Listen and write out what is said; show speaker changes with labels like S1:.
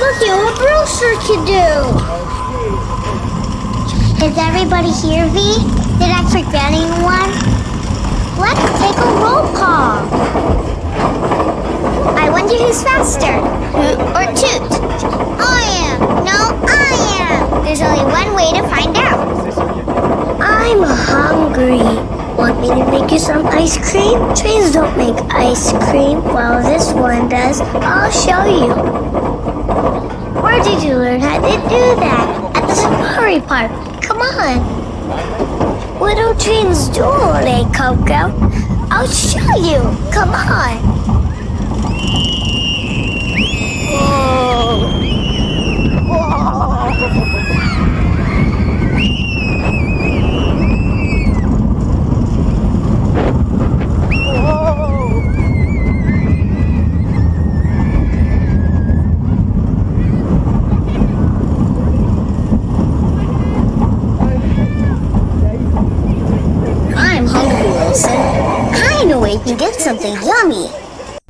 S1: Look at what Brewster can do. Is everybody here, V? Did I forget anyone? Let's take a roll call. I wonder who's faster, Hoot or Toot? I am. No, I am. There's only one way to find out. I'm hungry. Want me to make you some ice cream? Trains don't make ice cream. Well, this one does. I'll show you. Where did you learn how to do that? At the safari park. Come on. What do trains do all day, Coco? I'll show you. Come on. I'm hungry, Wilson. I know where you can get something yummy.